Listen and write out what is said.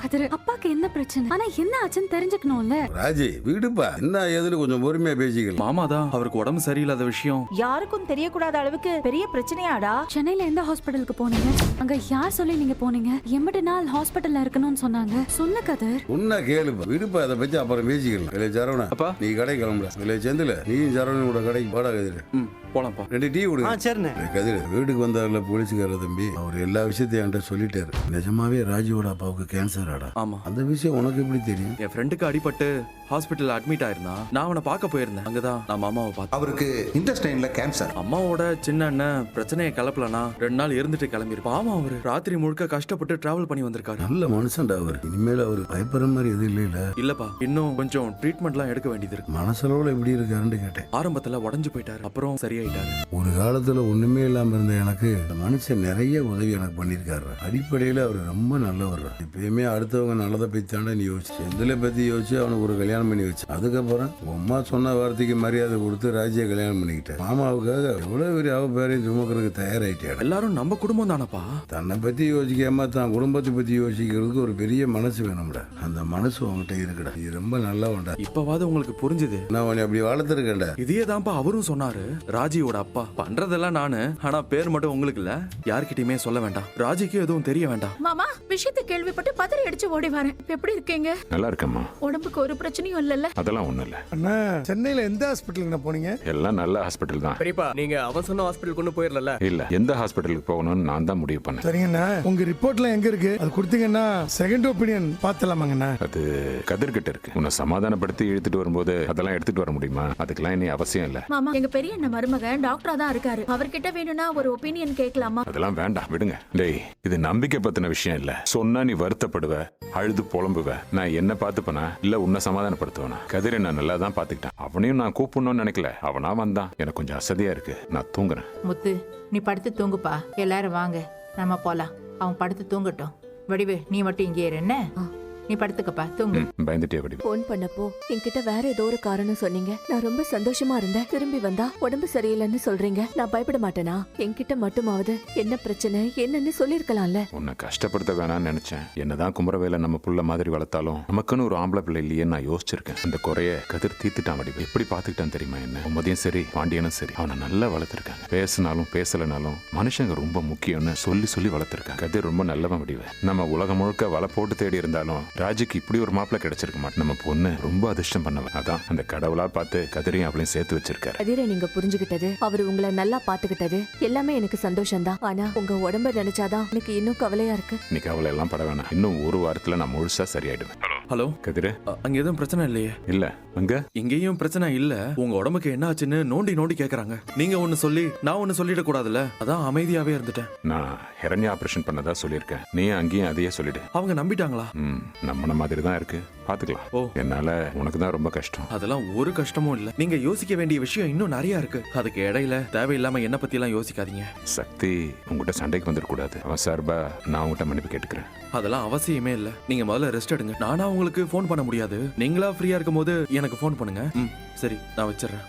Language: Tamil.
கதிர், அப்பாக்கு என்ன பிரச்சனை? ஆனா என்ன ஆச்சுன்னு தெரிஞ்சுக்கணும்ல. ராஜி விடுப்பா, என்ன ஏதுன்னு கொஞ்சம் பொறுமையா பேசிக்கலாம். மாமா தான் அவருக்கு உடம்பு சரியில்லாத விஷயம் யாருக்கும் தெரியக்கூடாத அளவுக்கு பெரிய பிரச்சனையாடா? சென்னையில எந்த ஹாஸ்பிட்டலுக்கு போனீங்க? அங்க யார் சொல்லி நீங்க போனீங்க? 80 நாள் ஹாஸ்பிட்டல்ல இருக்கணும்னு சொன்னாங்க. சொன்ன கதிர். உன்ன கேளுப்பா, விடுப்பா, அதை பத்தி அப்புறம் பேசிக்கலாம். இல்லை சரவணா, அப்பா. நீ கடை கிளம்புற. இல்லை செந்தில, நீயும் சரவணனோட கடைக்கு போடா. கதிர், போலாம்ப்பா. 2 டீ கொடுங்க. சரிண்ணே. கதிர், வீட்டுக்கு வந்தாருல போலீஸ்கார தம்பி, அவர் எல்லா விஷயத்தையும் என்கிட்ட சொல்லிட்டாரு. நிஜமாவே ராஜுவோட அப்பாவுக்கு கேன்சர் ஆடா. ஆமா. அந்த விஷயம் உனக்கு எப்படி தெரியும்? என் ஃப்ரெண்டுக்கு அடிபட்டு ஹாஸ்பிட்டல் அட்மிட் ஆயிருந்தா, நான் அவனை பார்க்க போயிருந்தேன். அங்கதான் நான் மாமாவை பார்த்தேன். அவருக்கு இன்டெஸ்டைன்ல கேன்சர். அம்மாவோட சின்ன அண்ணன் பிரச்சனையை கிளப்பலனா 2 நாள் இருந்துட்டு கிளம்பிரு. பாவம், அவரு ராத்திரி முழுக்க கஷ்டப்பட்டு டிராவல் பண்ணி வந்திருக்காரு. நல்ல மனுஷன்டா அவர். இனிமேல் அவர் பயப்படுற மாதிரி எதுவும் இல்ல. இல்லப்பா, இன்னும் கொஞ்சம் ட்ரீட்மெண்ட்லாம் எடுக்க வேண்டியது இருக்கு. மனசளவுல எப்படி இருக்காருன்னு கேட்டேன். ஆரம்பத்துல உடஞ்சு போயிட்டாரு, அப்புறம் சரியாயிட்டாரு. ஒரு காலத்துல ஒண்ணுமே இல்லாம இருந்த எனக்கு இந்த மனுஷன் நிறைய உதவி எனக்கு பண்ணிருக்காரு. அடிப்படையில அவர் ரொம்ப நல்லவர். எப்பயுமே அடுத்தவங்க நல்லதை பத்தி தாண்டா நீ யோசிச்சு, எந்தில பத்தி யோசிச்சு அவனுக்கு ஒரு கல்யாணம் பண்ணி வச்சு, அதுக்கப்புறம் அம்மா சொன்ன வார்த்தைக்கு மரியாதை கொடுத்து ராஜியை கல்யாணம் பண்ணிக்கிட்டேன். மாமாவுக்காக எவ்வளவு பெரிய அவ பேரையும் சுமக்கிறதுக்கு தயாராயிட்டேன். எல்லாரும் நம்ம குடும்பம் தானப்பா. தன்னை பத்தி யோசிக்காம தான் குடும்பத்தை பத்தி யோசிக்கிறதுக்கு ஒரு பெரிய மனசு வேணும்டா. அந்த மனசு உங்ககிட்ட இருக்குடா. நீ ரொம்ப நல்லவன்டா. இப்பவாது உங்களுக்கு புரிஞ்சுது. நான் உன்னை அப்படி வளர்த்துருக்கேன்டா. இதே தான்ப்பா அவரும் சொன்னாரு. ராஜியோட அப்பா பண்றதெல்லாம் நானு, ஆனா பேர் மட்டும் உங்களுக்கு இல்ல. யார்கிட்டயுமே சொல்ல வேண்டாம், ராஜிக்கு எதுவும் தெரிய வேண்டாம். மாமா, விஷயத்தை கேள்விப்பட்டு பதறி அடிச்சு ஓடி வரேன். எப்படி இருக்கீங்க? நல்லா இருக்கம்மா. உடம்புக்கு ஒரு பிரச்சனையும் இல்லல்ல? அதெல்லாம் ஒண்ணும் இல்ல. அண்ணா, சென்னையில எந்த ஹாஸ்பிட்டலுக்கு போனீங்க? எல்லாம் நல்ல ஹாஸ்பிட்டல் தான். பெரியப்பா, நீங்க அவன் சொன்ன ஹாஸ்பிட்டல் கொண்டு போயிரல? இல்ல, எந்த ஹாஸ்பிட்டலுக்கு போகணும்னு நான் தான் முடிவு பண்ணேன். சரிங்கண்ணா, உங்க ரிப்போர்ட்ல எங்க இருக்கு? அது கொடுத்தீங்கன்னா செகண்ட் ஒப்பீனியன் பார்த்தலாமாங்கண்ணா? அது கதிர்கிட்ட இருக்கு. உன்னை சமாதானப்படுத்தி இழுத்துட்டு வரும்போது அதெல்லாம் எடுத்துட்டு வர முடியுமா? அதுக்கெல்லாம் இனி அவசியம் இல்ல. மாமா, எங்க பெரிய அண்ணன் மருமகன் டாக்டரா தான் இருக்காரு. அவர்கிட்ட வேணும்னா ஒரு ஒப்பீனியன் கேட்கலாமா? அதெல்லாம் வேண்டாம், விடுங்க. டேய், இது நம்பிக்கை பத்தின விஷயம் இல்ல. சொன்னா நீ வருத்தப்படுவ, அழுது புலம்புவ. நான் என்ன பார்த்துப்பனா இல்ல உன்னை சமாதானப்படுத்துவேனா? கதிரை நான் நல்லா தான் பாத்துக்கிட்டேன். அவனையும் நான் கூப்பிடணும்னு நினைக்கல. அவனா வந்தான். எனக்கு கொஞ்சம் அசதியா இருக்கு. நான் தூங்குறேன். முத்து, நீ படுத்து தூங்குப்பா. எல்லாரும் வாங்க, நம்ம போலாம். அவன் படுத்து தூங்கட்டும். வடிவு, நீ மட்டும் இங்கே இரு. என்ன, நீ படுத்துக்கப்பா, தூங்கு. பயந்துட்டே வடி. போன் பண்ணப்போ என்கிட்ட வேற ஏதோ ஒரு காரணம் சொன்னீங்க. நான் ரொம்ப சந்தோஷமா இருந்தேன். திரும்பி வந்தா உடம்பு சரியில்லைன்னு சொல்றீங்க. நான் பயப்பட மாட்டேனா? என்கிட்ட மட்டுமாவது என்ன பிரச்சனை என்னன்னு சொல்லிருக்கலாம்ல. உன்னை கஷ்டப்படுத்த வேணாம்னு நினைச்சேன். என்னதான் குமரவேலை நம்ம புள்ள மாதிரி வளர்த்தாலும் நமக்குன்னு ஒரு ஆம்பளை பிள்ளை இல்லையே நான் யோசிச்சிருக்கேன். அந்த குறைய கதிர் தீர்த்துட்டான். வடிவு எப்படி பாத்துக்கிட்டான் தெரியுமா? என்ன உமதியும் சரி பாண்டியனும் சரி அவனை நல்லா வளர்த்திருக்காங்க. பேசினாலும் பேசலனாலும் மனுஷங்க ரொம்ப முக்கியம்னு சொல்லி சொல்லி வளர்த்திருக்காங்க. கதிர் ரொம்ப நல்லவன். வடிவு நம்ம உலகம் முழுக்க வலை போட்டு தேடி இருந்தாலும் ராஜுக்கு இப்படி ஒரு மாப்பிள்ள கிடைச்சிருக்க மாட்டேன். நம்ம பொண்ணு ரொம்ப அதிர்ஷ்டம் பண்ணவன். அதான் அந்த கடவுளா பார்த்து கதிரையும் அவளையும் சேர்த்து வச்சிருக்காரு. கதிரை நீங்க புரிஞ்சுகிட்டது, அவரு உங்களை நல்லா பாத்துக்கிட்டது எல்லாமே எனக்கு சந்தோஷம் தான். ஆனா உங்க உடம்ப நினைச்சாதான் எனக்கு இன்னும் கவலையா இருக்கு. இன்னைக்கு அவளை எல்லாம் பட வேணாம். இன்னும் ஒரு வாரத்துல நான் முழுசா சரியாயிடுவேன். ஹலோ கதிரு, அங்க எதுவும் பிரச்சனை இல்லையே? இல்ல அங்க எங்கேயும் பிரச்சனை இல்ல. உங்க உடம்புக்கு என்ன ஆச்சுன்னு நோண்டி நோண்டி கேக்குறாங்க. நீங்க ஒண்ணு சொல்லி நான் ஒண்ணு சொல்லிட கூடாதுல்ல. அதான் அமைதியாவே இருந்துட்டேன். நான் ஹெரண்யா ஆபரேஷன் பண்ணதா சொல்லியிருக்கேன். நீ அங்கேயும் அதையே சொல்லிடு. அவங்க நம்பிட்டாங்களா? நம்மன மாதிரி தான் இருக்கு, பாத்துக்கலாம். ஓ, என்னால உனக்கு தான் ரொம்ப கஷ்டம். அதெல்லாம் ஒரு கஷ்டமும் இல்ல. நீங்க யோசிக்க வேண்டிய விஷயம் இன்னும் நிறைய இருக்கு. அதுக்கு இடையில தேவையில்லாம என்ன பத்தி எல்லாம் யோசிக்காதீங்க. சக்தி உங்ககிட்ட சண்டைக்கு வந்துடக்கூடாது. அவன் சார்பா நான் உங்ககிட்ட மன்னிப்பு கேட்டுக்கிறேன். அதெல்லாம் அவசியமே இல்ல. நீங்க முதல்ல ரெஸ்ட் எடுங்க. நானா உங்களுக்கு போன் பண்ண முடியாது. நீங்களா ஃப்ரீயா இருக்கும் போது எனக்கு போன் பண்ணுங்க. சரி, நான் வச்சிடுறேன்.